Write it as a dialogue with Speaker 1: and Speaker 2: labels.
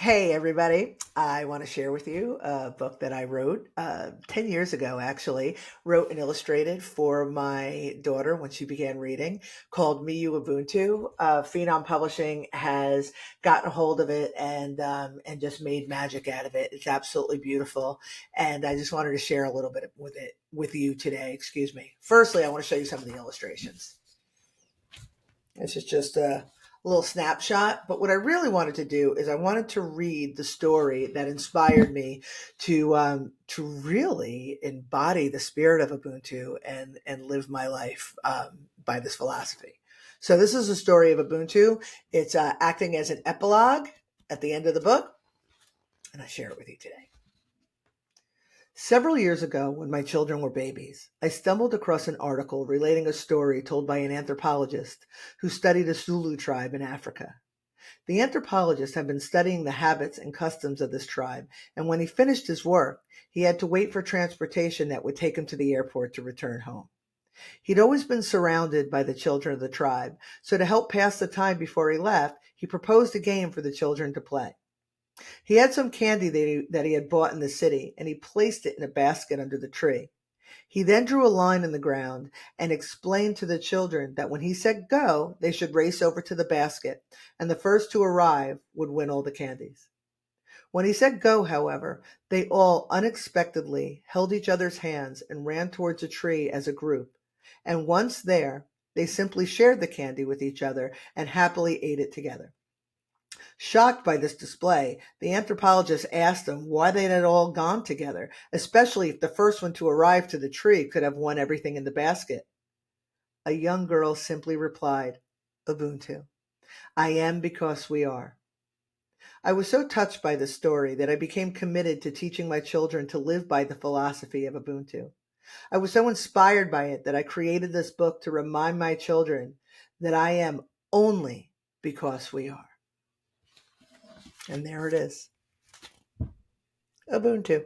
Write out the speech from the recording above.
Speaker 1: Hey, everybody. I want to share with you a book that I wrote 10 years ago, actually. Wrote and illustrated for my daughter when she began reading, called Me You Ubuntu. Phenom Publishing has gotten a hold of it and just made magic out of it. It's absolutely beautiful. And I just wanted to share a little bit with it with you today. Excuse me. Firstly, I want to show you some of the illustrations. This is just a little snapshot. But what I really wanted to do is I wanted to read the story that inspired me to really embody the spirit of Ubuntu and live my life by this philosophy. So this is the story of Ubuntu. It's acting as an epilogue at the end of the book, and I share it with you today. Several years ago, when my children were babies, I stumbled across an article relating a story told by an anthropologist who studied a Zulu tribe in Africa. The anthropologist had been studying the habits and customs of this tribe, and when he finished his work, he had to wait for transportation that would take him to the airport to return home. He'd always been surrounded by the children of the tribe, so to help pass the time before he left, he proposed a game for the children to play. He had some candy that he had bought in the city, and he placed it in a basket under the tree. He then drew a line in the ground and explained to the children that when he said go, they should race over to the basket, and the first to arrive would win all the candies. When he said go, however, they all unexpectedly held each other's hands and ran towards a tree as a group, and once there, they simply shared the candy with each other and happily ate it together. Shocked by this display, the anthropologist asked them why they had all gone together, especially if the first one to arrive to the tree could have won everything in the basket. A young girl simply replied, Ubuntu. I am because we are. I was so touched by this story that I became committed to teaching my children to live by the philosophy of Ubuntu. I was so inspired by it that I created this book to remind my children that I am only because we are. And there it is. Ubuntu.